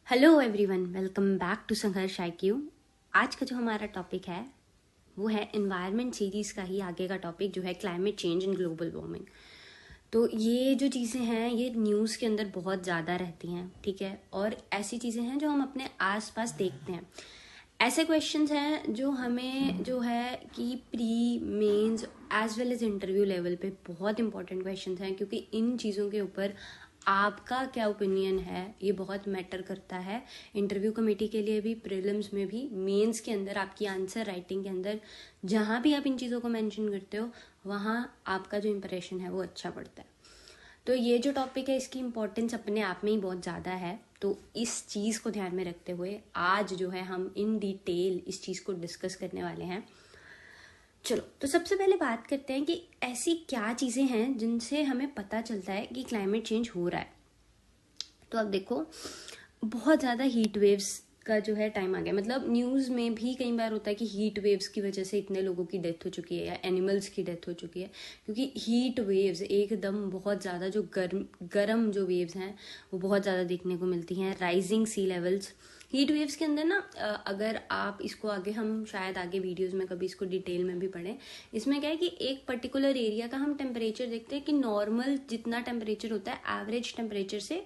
Hello everyone, welcome back to Sangharsh IQ। आज का जो हमारा टॉपिक है वो है एनवायरनमेंट सीरीज का ही आगे का टॉपिक जो है climate change and global warming. तो ये जो चीज़ें हैं ये न्यूज़ के अंदर बहुत ज़्यादा रहती हैं, ठीक है। और ऐसी चीज़ें हैं जो हम अपने आसपास देखते हैं। ऐसे क्वेश्चंस हैं जो हमें जो है कि pre mains as well as interview level पे बहुत इंपॉर्टेंट क्वेश्चंस हैं, क्योंकि इन चीज़ों के ऊपर आपका क्या ओपिनियन है ये बहुत मैटर करता है। इंटरव्यू कमेटी के लिए भी, प्रीलिम्स में भी, मेंस के अंदर आपकी आंसर राइटिंग के अंदर जहाँ भी आप इन चीज़ों को मेंशन करते हो वहाँ आपका जो इंप्रेशन है वो अच्छा पड़ता है। तो ये जो टॉपिक है इसकी इम्पोर्टेंस अपने आप में ही बहुत ज़्यादा है। तो इस चीज़ को ध्यान में रखते हुए आज जो है हम इन डिटेल इस चीज़ को डिस्कस करने वाले हैं। चलो, तो सबसे पहले बात करते हैं कि ऐसी क्या चीज़ें हैं जिनसे हमें पता चलता है कि क्लाइमेट चेंज हो रहा है। तो अब देखो, बहुत ज़्यादा हीट वेव्स का जो है टाइम आ गया। मतलब न्यूज़ में भी कई बार होता है कि हीट वेव्स की वजह से इतने लोगों की डेथ हो चुकी है या एनिमल्स की डेथ हो चुकी है, क्योंकि हीट वेव्स एकदम बहुत ज़्यादा जो गर्म जो वेव्स हैं वो बहुत ज़्यादा देखने को मिलती हैं। Rising sea levels heat waves के अंदर ना, अगर आप इसको आगे, हम शायद आगे वीडियोस में कभी इसको डिटेल में भी पढ़ें। इसमें क्या है कि एक पर्टिकुलर एरिया का हम टेम्परेचर देखते हैं कि नॉर्मल जितना टेम्परेचर होता है एवरेज टेम्परेचर से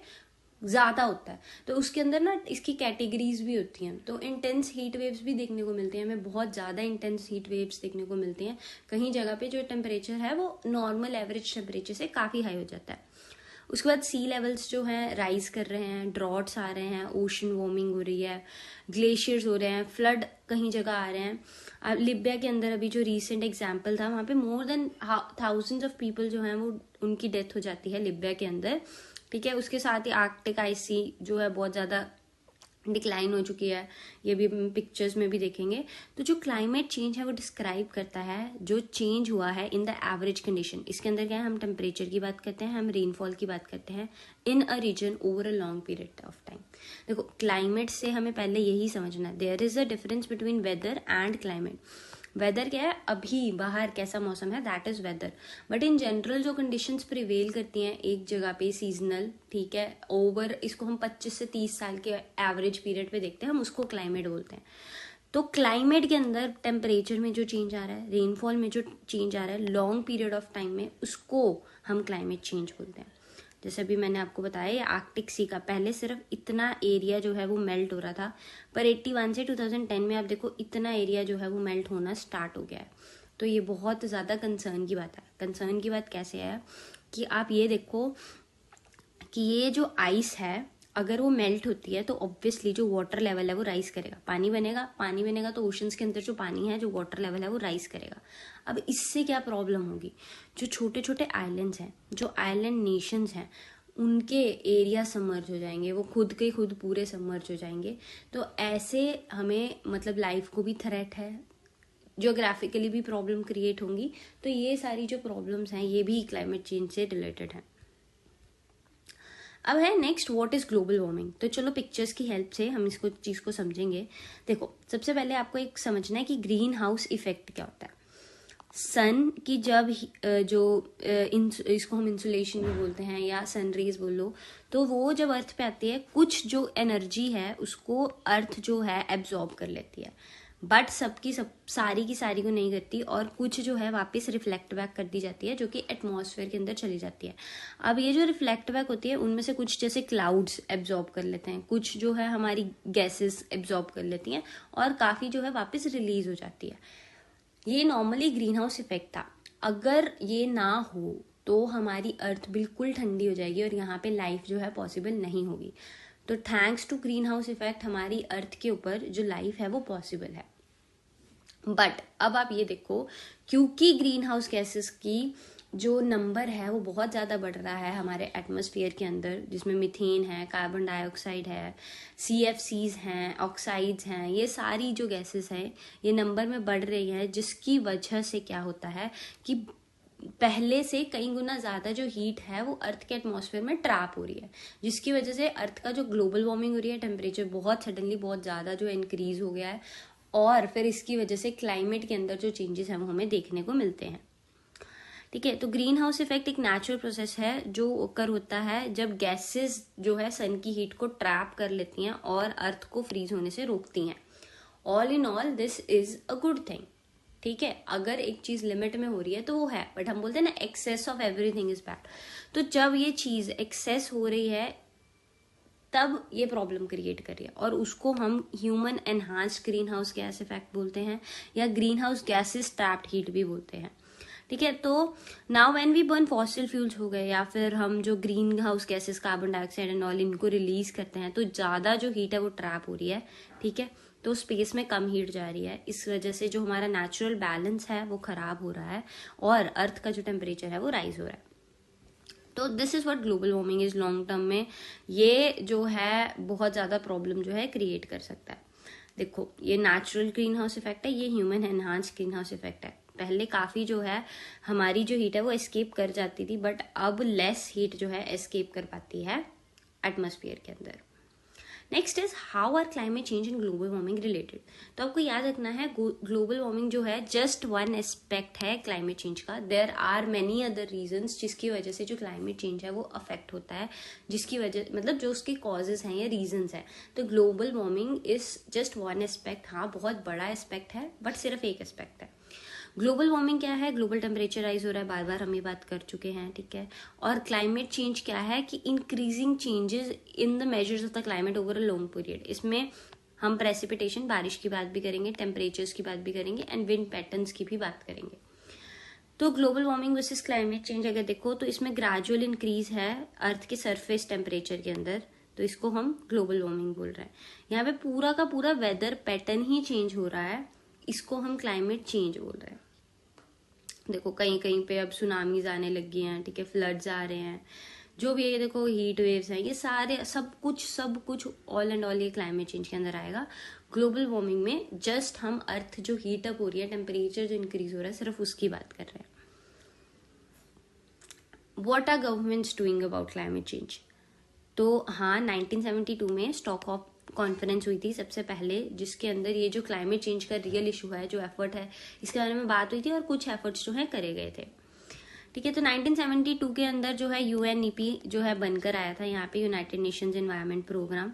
ज़्यादा होता है। तो उसके अंदर ना इसकी कैटेगरीज भी होती हैं। तो इंटेंस हीट वेव्स भी देखने को मिलते हैं, हमें बहुत ज़्यादा इंटेंस हीट वेव्स देखने को मिलती हैं। कहीं जगह पे जो टेम्परेचर है वो नॉर्मल एवरेज टेम्परेचर से काफ़ी हाई हो जाता है। उसके बाद सी लेवल्स जो हैं राइज कर रहे हैं, ड्रॉट्स आ रहे हैं, ओशन वार्मिंग हो रही है, ग्लेशियर्स हो रहे हैं, फ्लड कहीं जगह आ रहे हैं। लिबिया के अंदर अभी जो रीसेंट एग्जाम्पल था, वहाँ पे more than thousands of people जो हैं वो उनकी डेथ हो जाती है लिबिया के अंदर, ठीक है। उसके साथ ही आर्कटिक आइसी जो है बहुत ज़्यादा डिक्लाइन हो चुकी है, ये भी पिक्चर्स में भी देखेंगे। तो जो क्लाइमेट चेंज है वो डिस्क्राइब करता है जो चेंज हुआ है इन द एवरेज कंडीशन। इसके अंदर क्या है, हम टेम्परेचर की बात करते हैं, हम रेनफॉल की बात करते हैं in a region over a long period of time. देखो, क्लाइमेट से हमें पहले यही समझना है, there is a difference between weather and climate. Weather क्या है, अभी बाहर कैसा मौसम है, that is weather. But in general जो कंडीशंस प्रिवेल करती हैं एक जगह पे सीजनल, ठीक है, ओवर, इसको हम 25 से 30 साल के एवरेज पीरियड पे देखते हैं, हम उसको क्लाइमेट बोलते हैं। तो क्लाइमेट के अंदर टेम्परेचर में जो चेंज आ रहा है, रेनफॉल में जो चेंज आ रहा है लॉन्ग पीरियड ऑफ टाइम में, उसको हम क्लाइमेट चेंज बोलते हैं। जैसे अभी मैंने आपको बताया, ये आर्कटिक सी का पहले सिर्फ इतना एरिया जो है वो मेल्ट हो रहा था, पर 81 से 2010 में आप देखो इतना एरिया जो है वो मेल्ट होना स्टार्ट हो गया है। तो ये बहुत ज़्यादा कंसर्न की बात है। कंसर्न की बात कैसे है कि आप ये देखो कि ये जो आइस है अगर वो मेल्ट होती है तो ऑब्वियसली जो वाटर लेवल है वो राइज करेगा, पानी बनेगा, पानी बनेगा तो ओशंस के अंदर जो पानी है, जो वाटर लेवल है वो राइज करेगा। अब इससे क्या प्रॉब्लम होगी, जो छोटे छोटे आइलैंड्स हैं, जो आइलैंड नेशंस हैं, उनके एरिया सबमर्ज हो जाएंगे, वो खुद के खुद पूरे सबमर्ज हो जाएंगे। तो ऐसे हमें मतलब लाइफ को भी थ्रेट है, जियोग्राफिकली भी प्रॉब्लम क्रिएट होंगी। तो ये सारी जो प्रॉब्लम्स हैं ये भी क्लाइमेट चेंज से रिलेटेड है। अब है next, what is global warming. तो चलो पिक्चर्स की हेल्प से हम इसको चीज को समझेंगे। देखो, सबसे पहले आपको एक समझना है कि ग्रीन हाउस इफेक्ट क्या होता है। सन की जब इसको हम इंसुलेशन भी बोलते हैं या सन रेज बोलो, तो वो जब अर्थ पे आती है, कुछ जो एनर्जी है उसको अर्थ जो है एब्जॉर्ब कर लेती है, बट सब सारी की सारी को नहीं करती, और कुछ जो है वापस रिफ्लेक्ट बैक कर दी जाती है जो कि एटमॉस्फेयर के अंदर चली जाती है। अब ये जो रिफ्लेक्ट बैक होती है उनमें से कुछ जैसे क्लाउड्स एब्जॉर्ब कर लेते हैं, कुछ जो है हमारी गैसेस एब्जॉर्ब कर लेती हैं, और काफी जो है वापस रिलीज हो जाती है। ये नॉर्मली ग्रीन हाउस इफेक्ट था। अगर ये ना हो तो हमारी अर्थ बिल्कुल ठंडी हो जाएगी और यहाँ पे लाइफ जो है पॉसिबल नहीं होगी। तो thanks to green house effect हमारी अर्थ के ऊपर जो लाइफ है वो पॉसिबल है। बट अब आप ये देखो, क्योंकि ग्रीन हाउस गैसेस की जो नंबर है वो बहुत ज़्यादा बढ़ रहा है हमारे एटमॉस्फेयर के अंदर, जिसमें मीथेन है, कार्बन डाइऑक्साइड है, CFCs हैं, ऑक्साइड्स हैं, ये सारी जो गैसेस हैं ये नंबर में बढ़ रही है, जिसकी वजह से क्या होता है कि पहले से कई गुना ज़्यादा जो हीट है वो अर्थ के एटमॉस्फेयर में ट्रैप हो रही है, जिसकी वजह से अर्थ का जो ग्लोबल वार्मिंग हो रही है, टेम्परेचर बहुत सडनली बहुत ज़्यादा जो इंक्रीज हो गया है, और फिर इसकी वजह से क्लाइमेट के अंदर जो चेंजेस हैं वो हमें देखने को मिलते हैं। ठीक है। तो ग्रीन हाउस इफेक्ट एक नेचुरल प्रोसेस है जो ओकर होता है जब गैसेस जो है सन की हीट को ट्रैप कर लेती हैं और अर्थ को फ्रीज होने से रोकती हैं। All in all this is a good thing, ठीक है, अगर एक चीज लिमिट में हो रही है तो वो है, बट हम बोलते हैं ना excess of everything is bad. तो जब ये चीज एक्सेस हो रही है तब ये प्रॉब्लम क्रिएट कर रही है, और उसको हम human enhanced green house gas effect बोलते हैं या green house gases trapped heat भी बोलते हैं, ठीक है। तो now when we burn fossil fuels हो गए या फिर हम जो green house gases carbon dioxide and all इनको रिलीज करते हैं तो ज्यादा जो हीट है वो ट्रैप हो रही है, ठीक है। तो स्पेस में कम हीट जा रही है, इस वजह से जो हमारा नेचुरल बैलेंस है वो खराब हो रहा है और अर्थ का जो टेम्परेचर है वो राइज हो रहा है। तो this is what global warming is long term में। ये जो है बहुत ज्यादा प्रॉब्लम जो है क्रिएट कर सकता है। देखो, ये नेचुरल ग्रीन हाउस इफेक्ट है, ये human enhanced green house effect है। पहले काफी जो है हमारी जो हीट है वो एस्केप कर जाती थी, बट अब लेस हीट जो है एस्केप कर पाती है एटमॉस्फेयर के अंदर। Next is how are climate change and global warming related. तो आपको याद रखना है ग्लोबल वार्मिंग जो है जस्ट वन एस्पेक्ट है क्लाइमेट चेंज का। There are many other reasons जिसकी वजह से जो क्लाइमेट चेंज है वो अफेक्ट होता है, जिसकी वजह मतलब जो उसके कॉजेज हैं या रीजंस है। तो global warming is just one aspect, हाँ बहुत बड़ा एस्पेक्ट है बट सिर्फ एक एस्पेक्ट है। ग्लोबल वार्मिंग क्या है? ग्लोबल टेम्परेचर राइज हो रहा है, बार बार हम ये बात कर चुके हैं, ठीक है। और क्लाइमेट चेंज क्या है कि increasing changes in the measures of the climate over a long period. इसमें हम प्रेसिपिटेशन, बारिश की बात भी करेंगे, टेम्परेचर्स की बात भी करेंगे एंड विंड पैटर्न्स की भी बात करेंगे। तो global warming versus climate change अगर देखो तो इसमें ग्रेजुअल इंक्रीज है अर्थ के सरफेस टेम्परेचर के अंदर, तो इसको हम ग्लोबल वार्मिंग बोल रहे हैं। यहाँ पे पूरा का पूरा वेदर पैटर्न ही चेंज हो रहा है, इसको हम क्लाइमेट चेंज बोल रहे हैं। देखो कहीं कहीं पे अब सुनामीज आने लग गई हैं, ठीक है, फ्लड्स आ रहे हैं, जो भी है, देखो हीट वेव्स हैं, ये सारे सब कुछ ऑल एंड ऑल ये क्लाइमेट चेंज के अंदर आएगा। ग्लोबल वार्मिंग में जस्ट हम अर्थ जो हीट अप हो रही है, टेम्परेचर जो इंक्रीज हो रहा है, सिर्फ उसकी बात कर रहे हैं। What are governments doing about climate change? तो हाँ, 1972 में स्टॉकहोम कॉन्फ्रेंस हुई थी सबसे पहले, जिसके अंदर ये जो क्लाइमेट चेंज का रियल इशू है, जो एफर्ट है, इसके बारे में बात हुई थी और कुछ एफर्ट्स जो है करे गए थे, ठीक है। तो 1972 के अंदर जो है यूएनईपी जो है बनकर आया था, यहाँ पे United Nations environment program.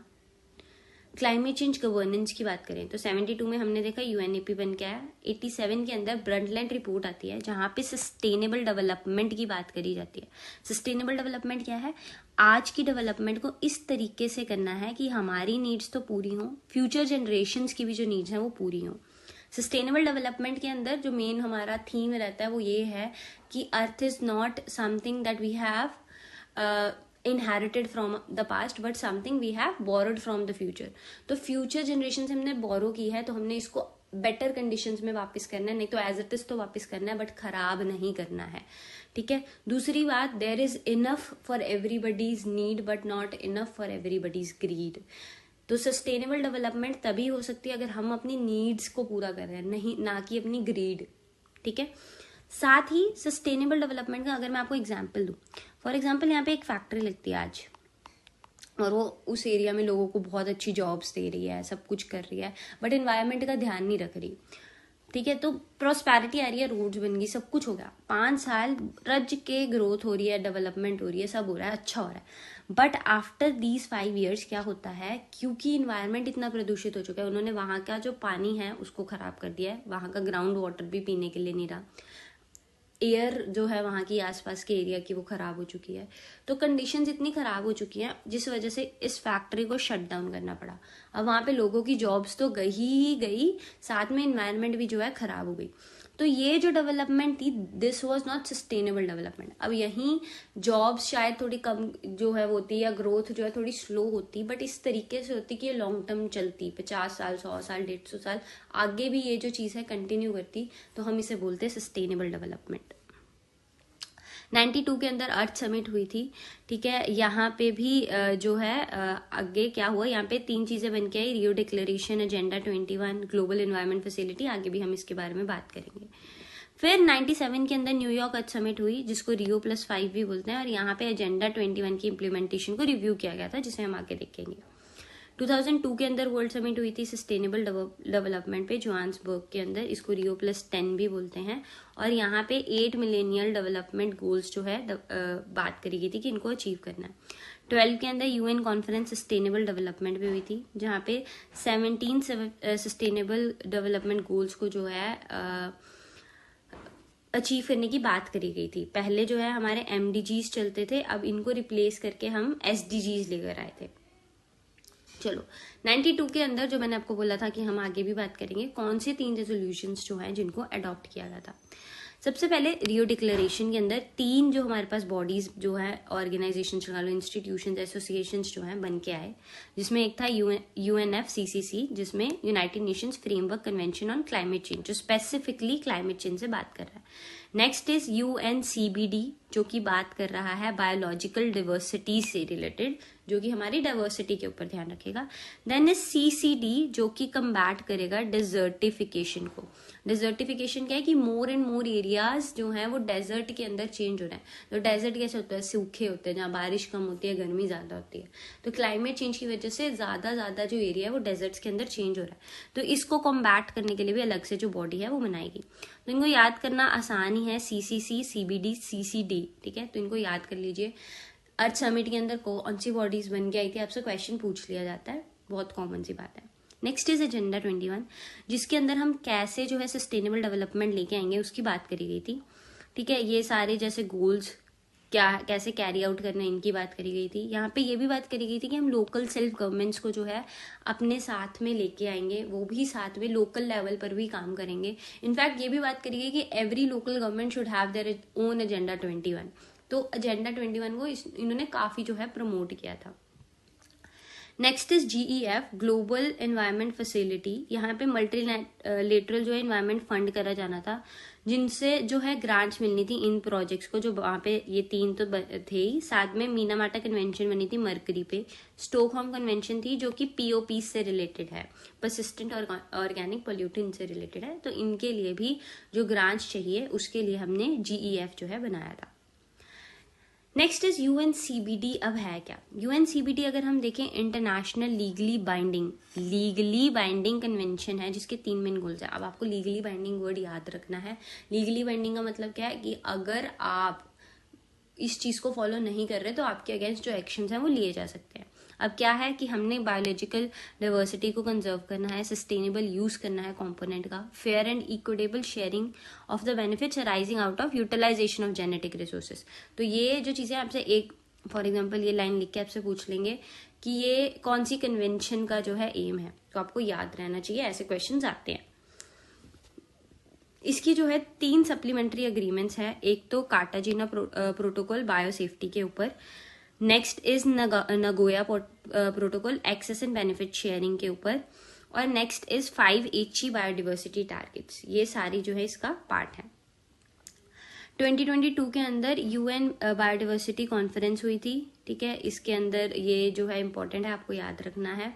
Climate change governance की बात करें तो 72 में हमने देखा यूएनईपी बन के आया। 87 के अंदर ब्रंटलैंड रिपोर्ट आती है जहां पे सस्टेनेबल डेवलपमेंट की बात करी जाती है। सस्टेनेबल डेवलपमेंट क्या है? आज की डेवलपमेंट को इस तरीके से करना है कि हमारी नीड्स तो पूरी हो, फ्यूचर जनरेशन्स की भी जो नीड्स हैं वो पूरी हो। सस्टेनेबल डेवलपमेंट के अंदर जो मेन हमारा थीम रहता है वो ये है कि earth is not something that we have inherited from the past but something we have borrowed from the future। तो फ्यूचर जनरेशन से हमने बोरो की है तो हमने इसको बेटर कंडीशंस में वापस करना है, नहीं तो एज इट इज तो वापस करना है बट खराब नहीं करना है, ठीक है। दूसरी बात, there is enough for everybody's need but not enough for everybody's greed. तो सस्टेनेबल डेवलपमेंट तभी हो सकती है अगर हम अपनी नीड्स को पूरा कर रहे हैं, नहीं ना कि अपनी ग्रीड, ठीक है। साथ ही सस्टेनेबल डेवलपमेंट का अगर मैं आपको एग्जांपल दूं, फॉर एग्जांपल यहाँ पे एक फैक्ट्री लगती है आज और वो उस एरिया में लोगों को बहुत अच्छी जॉब्स दे रही है, सब कुछ कर रही है, बट एनवायरनमेंट का ध्यान नहीं रख रही, ठीक है। तो प्रॉस्पेरिटी आ रही है, रोड्स बन गई, सब कुछ हो गया, 5 साल रज के ग्रोथ हो रही है, डेवलपमेंट हो रही है, सब हो रहा है, अच्छा हो रहा है। बट आफ्टर दीज 5 years क्या होता है, क्योंकि इन्वायरमेंट इतना प्रदूषित हो चुका है, उन्होंने वहां का जो पानी है उसको खराब कर दिया है, वहां का ग्राउंड वाटर भी पीने के लिए नहीं रहा, एयर जो है वहाँ की आसपास के एरिया की वो खराब हो चुकी है। तो कंडीशंस इतनी खराब हो चुकी हैं जिस वजह से इस फैक्ट्री को शट डाउन करना पड़ा। अब वहाँ पे लोगों की जॉब्स तो गई ही गई, साथ में एनवायरनमेंट भी जो है खराब हो गई। तो ये जो डेवलपमेंट थी, this was not sustainable development. अब यहीं जॉब्स शायद थोड़ी कम जो है होती, या ग्रोथ जो है थोड़ी स्लो होती, बट इस तरीके से होती कि ये लॉन्ग टर्म चलती, 50 साल, 100 साल, 150 साल आगे भी ये जो चीज़ है कंटिन्यू करती, तो हम इसे बोलते हैं सस्टेनेबल डेवलपमेंट। 92 के अंदर अर्थ समिट हुई थी, ठीक है। यहाँ पे भी जो है आगे क्या हुआ, यहाँ पे 3 चीजें बन के आई, Rio declaration, agenda 21, global environment facility, आगे भी हम इसके बारे में बात करेंगे। फिर 97 के अंदर न्यूयॉर्क अर्थ समिट हुई जिसको रियो +5 भी बोलते हैं, और यहाँ पे एजेंडा 21 की इम्प्लीमेंटेशन को रिव्यू किया गया था, जिसे हम आगे देखेंगे। 2002 के अंदर वर्ल्ड समिट हुई थी सस्टेनेबल डेवलपमेंट पे जोहान्सबर्ग के अंदर, इसको Rio+10 भी बोलते हैं। और यहाँ पे 8 मिलेनियल डेवलपमेंट गोल्स जो है बात करी गई थी कि इनको अचीव करना है। 12 के अंदर UN कॉन्फ्रेंस सस्टेनेबल डेवलपमेंट भी हुई थी, जहाँ पे 17 सस्टेनेबल डेवलपमेंट गोल्स को जो है अचीव करने की बात करी गई थी। पहले जो है हमारे MDGs चलते थे, अब इनको रिप्लेस करके हम SDGs लेकर आए थे। चलो 92 के अंदर जो मैंने आपको बोला था कि हम आगे भी बात करेंगे, कौन से 3 रेजोल्यूशंस जो हैं जिनको अडॉप्ट किया गया था। सबसे पहले रियो डिक्लेरेशन के अंदर 3 जो हमारे पास बॉडीज जो है, ऑर्गेनाइजेशन चला लो, इंस्टीट्यूशंस, एसोसिएशंस जो हैं बन के आए, जिसमें एक था UNFCCC, जिसमें United Nations framework convention on climate change, जो स्पेसिफिकली क्लाइमेट चेंज से बात कर रहा है। नेक्स्ट इज UNCBD, जो कि बात कर रहा है बायोलॉजिकल डाइवर्सिटी से रिलेटेड, जो कि हमारी डाइवर्सिटी के ऊपर ध्यान रखेगा। देन इज CCD, जो कि कम्बैट करेगा डेजर्टिफिकेशन को। डेजर्टिफिकेशन क्या है कि मोर एंड मोर एरियाज जो हैं वो डेजर्ट के अंदर चेंज हो रहे हैं। तो डेजर्ट कैसे होता है, सूखे होते हैं, जहाँ बारिश कम होती है, गर्मी ज्यादा होती है। तो क्लाइमेट चेंज की वजह से ज्यादा जो एरिया है वो डेजर्ट्स के अंदर चेंज हो रहा है। तो इसको कॉम्बैट करने के लिए भी अलग से जो बॉडी है वो बनाएगी। तो इनको याद करना आसान ही है, CCC, CBD, CCD, ठीक है। तो इनको याद कर लीजिए। अर्थ समिट के अंदर कौन सी बॉडीज बन के आई थी, आपसे क्वेश्चन पूछ लिया जाता है, बहुत कॉमन सी बात है। नेक्स्ट इज एजेंडा 21, जिसके अंदर हम कैसे जो है सस्टेनेबल डेवलपमेंट लेके आएंगे उसकी बात करी गई थी, ठीक है। ये सारे जैसे गोल्स क्या कैसे कैरी आउट करना है, इनकी बात करी गई थी। यहाँ पे ये भी बात करी गई थी कि हम लोकल सेल्फ गवर्नमेंट्स को जो है अपने साथ में लेके आएंगे, वो भी साथ में लोकल लेवल पर भी काम करेंगे। इनफैक्ट ये भी बात करी गई कि every local government should have their own agenda 21। तो एजेंडा 21 को इन्होंने काफी जो है प्रमोट किया था। Next is GEF, global environment facility. यहाँ पे मल्टीलेटरल जो है एनवायरमेंट फंड करा जाना था, जिनसे जो है ग्रांट्स मिलनी थी इन प्रोजेक्ट्स को, जो वहां पे ये 3 तो थे ही। साथ में मीनामाटा कन्वेंशन बनी थी मरकरी पे, स्टॉकहोम कन्वेंशन थी जो कि POP से रिलेटेड है, परसिस्टेंट ऑर्गेनिक पोल्यूटेंट से रिलेटेड है। तो इनके लिए भी जो ग्रांट्स चाहिए उसके लिए हमने GEF जो है बनाया था। Next is UNCBD। अब है क्या UNCBD, अगर हम देखें, इंटरनेशनल लीगली बाइंडिंग कन्वेंशन है, जिसके 3 मेन गोल्स है। अब आपको लीगली बाइंडिंग वर्ड याद रखना है। लीगली बाइंडिंग का मतलब क्या है कि अगर आप इस चीज को फॉलो नहीं कर रहे तो आपके अगेंस्ट जो एक्शंस हैं वो लिए जा सकते हैं। अब क्या है कि हमने बायोलॉजिकल डाइवर्सिटी को कंजर्व करना है, सस्टेनेबल यूज करना है कंपोनेंट का, fair and equitable sharing of the benefits arising out of utilization of genetic resources. तो ये जो चीजें आपसे एक फॉर एग्जाम्पल ये लाइन लिख के आपसे पूछ लेंगे कि ये कौन सी कन्वेंशन का जो है एम है, तो आपको याद रहना चाहिए, ऐसे क्वेश्चन आते हैं। इसकी जो है 3 सप्लीमेंट्री अग्रीमेंट्स है। एक तो कार्टाजीना प्रोटोकॉल बायोसेफ्टी के ऊपर, next is Nagoya protocol access and benefit sharing के ऊपर, और next is 5 HE biodiversity targets. ये सारी जो है इसका पार्ट है। 2022 के अंदर UN बायोडिवर्सिटी कॉन्फ्रेंस हुई थी, ठीक है। इसके अंदर ये जो है इंपॉर्टेंट है, आपको याद रखना है,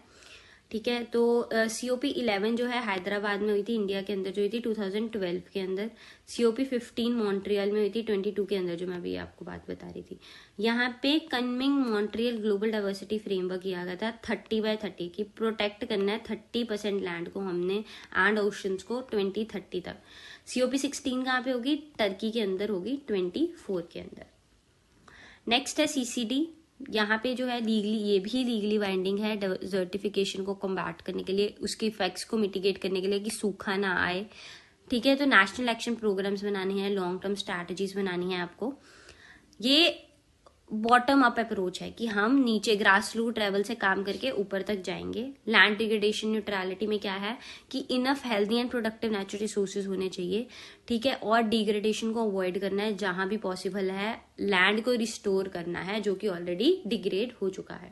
ठीक है। तो COP11 जो है हैदराबाद में हुई थी, इंडिया के अंदर जो हुई थी 2012 के अंदर। COP15 मॉन्ट्रियल में हुई थी 22 के अंदर, जो मैं अभी आपको बात बता रही थी। यहाँ पे कन्मिंग मॉन्ट्रियल ग्लोबल डाइवर्सिटी फ्रेमवर्क किया गया था 30/30 की, प्रोटेक्ट करना है 30% लैंड को हमने एंड ओशंस को 2030 तक। COP16 कहाँ पे होगी, टर्की के अंदर होगी 24 के अंदर। नेक्स्ट है CCD। यहाँ पे जो है ये भी लीगली बाइंडिंग है, डिजर्टिफिकेशन को कॉम्बैट करने के लिए, उसके इफेक्ट्स को मिटिगेट करने के लिए कि सूखा ना आए, ठीक है। तो नेशनल एक्शन प्रोग्राम्स बनाने हैं, लॉन्ग टर्म स्ट्रैटेजीज बनानी है आपको। ये बॉटम अप अप्रोच है कि हम नीचे ग्रास रूट लेवल से काम करके ऊपर तक जाएंगे। लैंड डिग्रेडेशन न्यूट्रलिटी में क्या है कि enough healthy and productive natural resources होने चाहिए, ठीक है। और डिग्रेडेशन को अवॉइड करना है, जहां भी पॉसिबल है लैंड को रिस्टोर करना है जो कि ऑलरेडी डिग्रेड हो चुका है,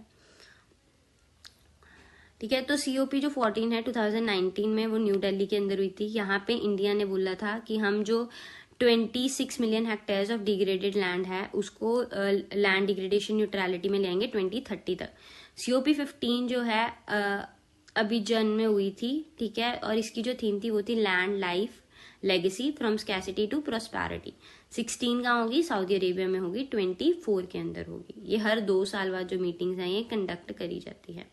ठीक है। तो COP जो 14 है 2019 में, वो न्यू दिल्ली के अंदर हुई थी। यहाँ पे इंडिया ने बोला था कि हम जो 26 million hectares of degraded land है उसको लैंड डिग्रेडेशन न्यूट्रलिटी में लेंगे 2030 तक। COP15 जो है अबिजान में हुई थी, ठीक है। और इसकी जो थीम थी वो थी land life legacy from scarcity to prosperity. 16 कहाँ होगी, सऊदी अरेबिया में होगी, 24 के अंदर होगी। ये हर 2 साल बाद जो मीटिंग्स हैं ये कंडक्ट करी जाती है।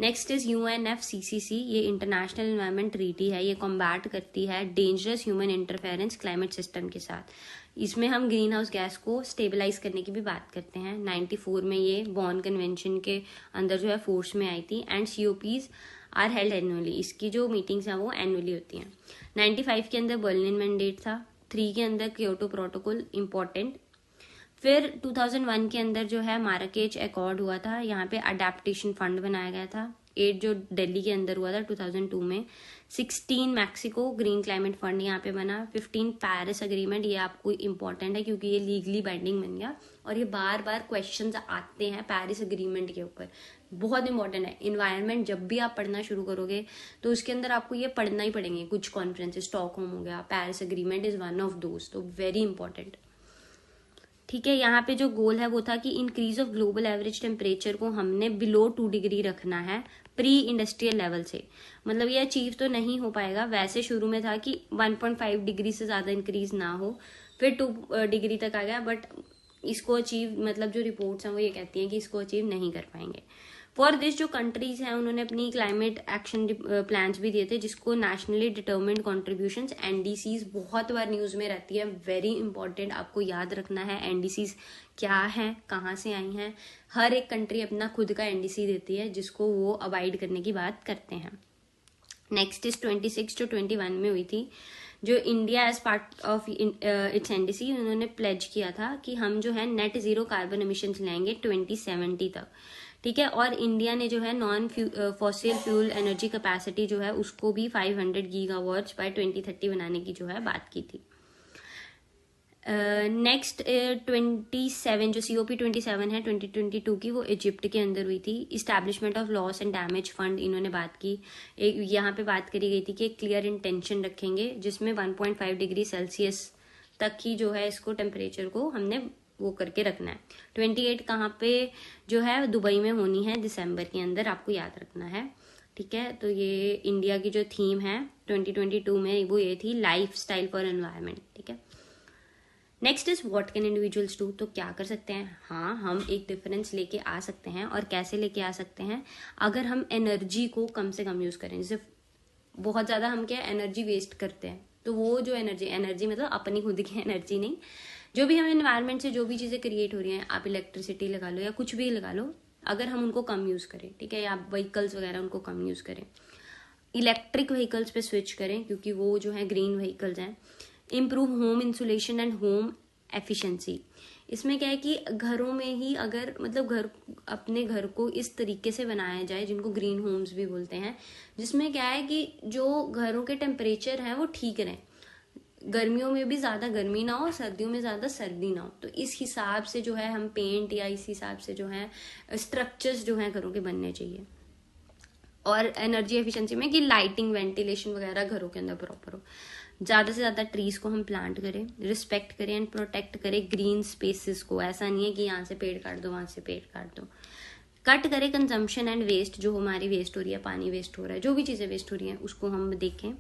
नेक्स्ट इज UNFCCC, ये इंटरनेशनल एनवायरनमेंट ट्रीटी है, ये कॉम्बैट करती है dangerous human interference climate system के साथ। इसमें हम ग्रीन हाउस गैस को स्टेबलाइज करने की भी बात करते हैं। 94 में ये बॉर्न कन्वेंशन के अंदर जो है फोर्स में आई थी, and COPs are held annually, इसकी जो मीटिंग्स हैं वो एनुअली होती हैं। 95 के अंदर बर्लिन मैंडेट था, 3 के अंदर क्योटो प्रोटोकॉल इंपॉर्टेंट। फिर 2001 के अंदर जो है माराकेच एकॉर्ड हुआ था, यहाँ पे अडेप्टेशन फंड बनाया गया था। 8 जो दिल्ली के अंदर हुआ था 2002 में। 16 मैक्सिको ग्रीन क्लाइमेट फंड यहाँ पे बना। 15 पेरिस अग्रीमेंट, ये आपको इम्पोर्टेंट है क्योंकि ये लीगली बाइंडिंग बन गया, और ये बार बार क्वेश्चंस आते हैं पेरिस अग्रीमेंट के ऊपर, बहुत इंपॉर्टेंट है। इन्वायरमेंट जब भी आप पढ़ना शुरू करोगे तो उसके अंदर आपको ये पढ़ना ही पड़ेंगे कुछ कॉन्फ्रेंसेस, स्टॉकहोम हो गया, Paris agreement is one of those, तो वेरी इंपॉर्टेंट। ठीक है, यहाँ पे जो गोल है वो था कि increase of global average temperature को हमने बिलो 2 डिग्री रखना है प्री इंडस्ट्रियल लेवल से। मतलब ये अचीव तो नहीं हो पाएगा, वैसे शुरू में था कि 1.5 डिग्री से ज्यादा इंक्रीज ना हो, फिर 2 डिग्री तक आ गया, बट इसको अचीव, मतलब जो रिपोर्ट्स हैं वो ये कहती हैं कि इसको अचीव नहीं कर पाएंगे। फॉर दिस जो कंट्रीज हैं उन्होंने अपनी क्लाइमेट एक्शन प्लान्स भी दिए थे, जिसको नेशनली डिटर्मिन्ड कॉन्ट्रीब्यूशंस NDCs बहुत बार न्यूज में रहती है, वेरी इंपॉर्टेंट, आपको याद रखना है NDCs क्या है, कहाँ से आई हैं। हर एक कंट्री अपना खुद का NDC देती है जिसको वो अवॉइड करने की बात करते हैं। नेक्स्ट इज 26 जो 21 में हुई थी, जो India as part of its NDC उन्होंने प्लेज किया था कि हम जो है नेट जीरो कार्बन एमिशंस लाएंगे 2070 तक। ठीक है, और इंडिया ने जो है non fossil fuel energy capacity जो है उसको भी 500 गीगावाट्स बाय 2030 बनाने की जो है बात की थी। नेक्स्ट 27 जो COP27 है 2022 की, वो इजिप्ट के अंदर हुई थी। Establishment of loss and damage fund इन्होंने बात की। एक यहाँ पे बात करी गई थी कि एक क्लियर इंटेंशन रखेंगे जिसमें 1.5 डिग्री सेल्सियस तक ही जो है इसको टेम्परेचर को हमने वो करके रखना है। 28 कहाँ पे जो है दुबई में होनी है दिसंबर के अंदर, आपको याद रखना है। ठीक है, तो ये इंडिया की जो थीम है 2022 में वो ये थी लाइफ स्टाइल फॉर एनवायरमेंट। ठीक है, next is what can individuals do, तो क्या कर सकते हैं। हाँ, हम एक डिफरेंस लेके आ सकते हैं, और कैसे लेके आ सकते हैं, अगर हम एनर्जी को कम से कम यूज करें। जैसे बहुत ज्यादा हम क्या एनर्जी वेस्ट करते हैं, तो वो जो एनर्जी मतलब अपनी खुद की एनर्जी नहीं, जो भी हम एनवायरनमेंट से जो भी चीजें क्रिएट हो रही हैं, आप इलेक्ट्रिसिटी लगा लो या कुछ भी लगा लो, अगर हम उनको कम यूज करें, ठीक है, या व्हीकल्स वगैरह उनको कम यूज करें, इलेक्ट्रिक व्हीकल्स पे स्विच करें क्योंकि वो जो है ग्रीन व्हीकल्स हैं। Improve home insulation and home efficiency, इसमें क्या है कि घरों में ही अगर मतलब अपने घर को इस तरीके से बनाया जाए, जिनको ग्रीन होम्स भी बोलते हैं, जिसमें क्या है कि जो घरों के टेम्परेचर हैं वो ठीक रहें, गर्मियों में भी ज्यादा गर्मी ना हो, सर्दियों में ज्यादा सर्दी ना हो, तो इस हिसाब से जो है हम पेंट या इस हिसाब से जो है स्ट्रक्चर्स जो है घरों के बनने चाहिए। और एनर्जी एफिशिएंसी में कि लाइटिंग, वेंटिलेशन वगैरह घरों के अंदर प्रॉपर हो। ज्यादा से ज्यादा ट्रीज को हम प्लांट करें, रिस्पेक्ट करें एंड प्रोटेक्ट करें ग्रीन स्पेसेस को। ऐसा नहीं है कि यहाँ से पेड़ काट दो, वहां से पेड़ काट दो। कट करें कंजम्पशन एंड वेस्ट, जो हमारी वेस्ट हो रही है, पानी वेस्ट हो रहा है, जो भी चीजें वेस्ट हो रही है उसको हम देखें।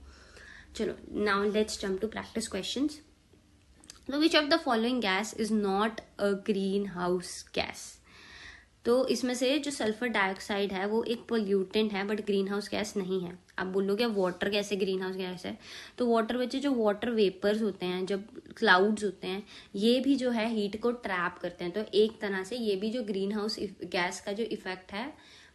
चलो, now let's jump to practice questions. तो which of the following gas is not a green house gas, तो इसमें से जो सल्फर डाइऑक्साइड है वो एक पोल्यूटेंट है बट ग्रीन हाउस गैस नहीं है। आप बोलोगे वाटर कैसे ग्रीन हाउस गैस है, तो वाटर बच्चे जो वाटर वेपर्स होते हैं, जब क्लाउड्स होते हैं, ये भी जो है हीट को ट्रैप करते हैं, तो एक तरह से ये भी जो ग्रीन हाउस गैस का जो इफेक्ट है,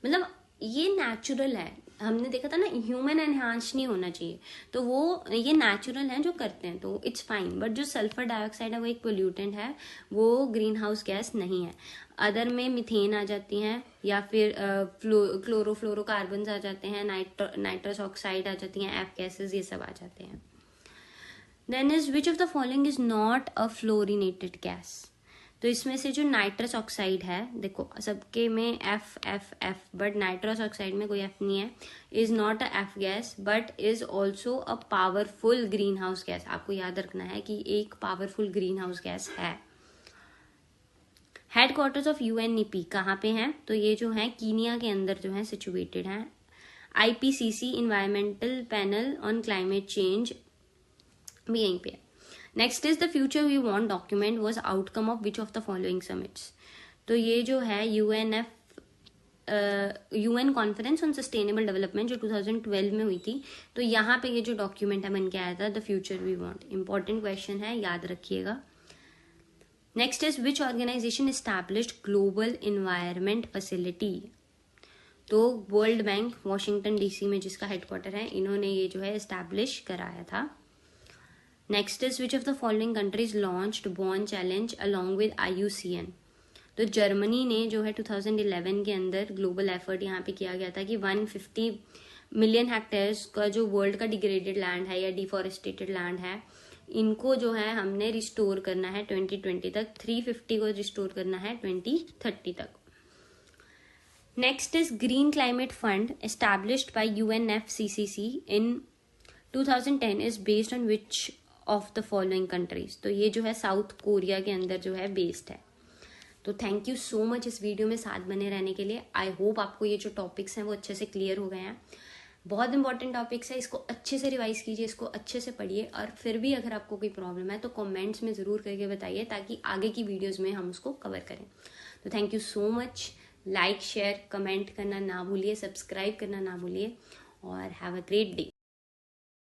मतलब ये नेचुरल है। हमने देखा था ना, ह्यूमन एनहांस नहीं होना चाहिए, तो वो ये नेचुरल है जो करते हैं, तो इट्स फाइन। बट जो सल्फर डाइऑक्साइड है वो एक पोल्यूटेंट है, वो ग्रीन हाउस गैस नहीं है। अदर में मिथेन आ जाती हैं, या फिर क्लोरोफ्लोरोकार्बन आ जाते हैं, नाइट्रस ऑक्साइड आ जाती हैं, एफ गैसेस, ये सब आ जाते हैं। Then is which of the following is not a fluorinated gas, तो इसमें से जो नाइट्रस ऑक्साइड है, देखो सबके में F F F, but nitrous oxide में कोई एफ नहीं है, is not a F gas but is also a powerful green house gas. आपको याद रखना है कि एक पावरफुल ग्रीन हाउस गैस है। हेडक्वार्टर्स ऑफ UNEP कहाँ पे हैं, तो ये जो है कीनिया के अंदर जो है सिचुएटेड है। IPCC environmental panel on climate change भी यहीं पे है। Next is the future we want document was outcome of which of the following summits, तो ये जो है UN conference on sustainable development जो 2012 में हुई थी, तो यहाँ पे ये जो डॉक्यूमेंट है बन के आया था, the future we want. Important question है, याद रखिएगा। Next is which organization established global environment facility. तो वर्ल्ड बैंक वॉशिंगटन DC में जिसका हेडक्वार्टर है, इन्होंने ये जो है एस्टैब्लिश कराया था। Next is which of the following countries launched born challenge along with IUCN। तो जर्मनी ने जो है 2011 के अंदर ग्लोबल एफर्ट यहाँ पे किया गया था कि 150 मिलियन हेक्टेयर्स का जो वर्ल्ड का डिग्रेडेड लैंड है या डिफॉरेस्टेटेड लैंड है, इनको जो है हमने रिस्टोर करना है 2020 तक, 350 को रिस्टोर करना है 2030 तक। Next is green climate fund established bye UNFCCC in 2010 is based on which of the following countries. तो ये जो है साउथ कोरिया के अंदर जो है बेस्ड है। तो थैंक यू सो मच इस वीडियो में साथ बने रहने के लिए। आई होप आपको ये जो टॉपिक्स हैं वो अच्छे से क्लियर हो गए हैं। बहुत इंपॉर्टेंट टॉपिक्स है, इसको अच्छे से रिवाइज कीजिए, इसको अच्छे से पढ़िए, और फिर भी अगर आपको कोई प्रॉब्लम है तो कमेंट्स में ज़रूर करके बताइए ताकि आगे की वीडियोज़ में हम उसको कवर करें। तो thank you so much. Like share comment करना ना भूलिए, सब्सक्राइब करना ना भूलिए, और हैव अ ग्रेट डे।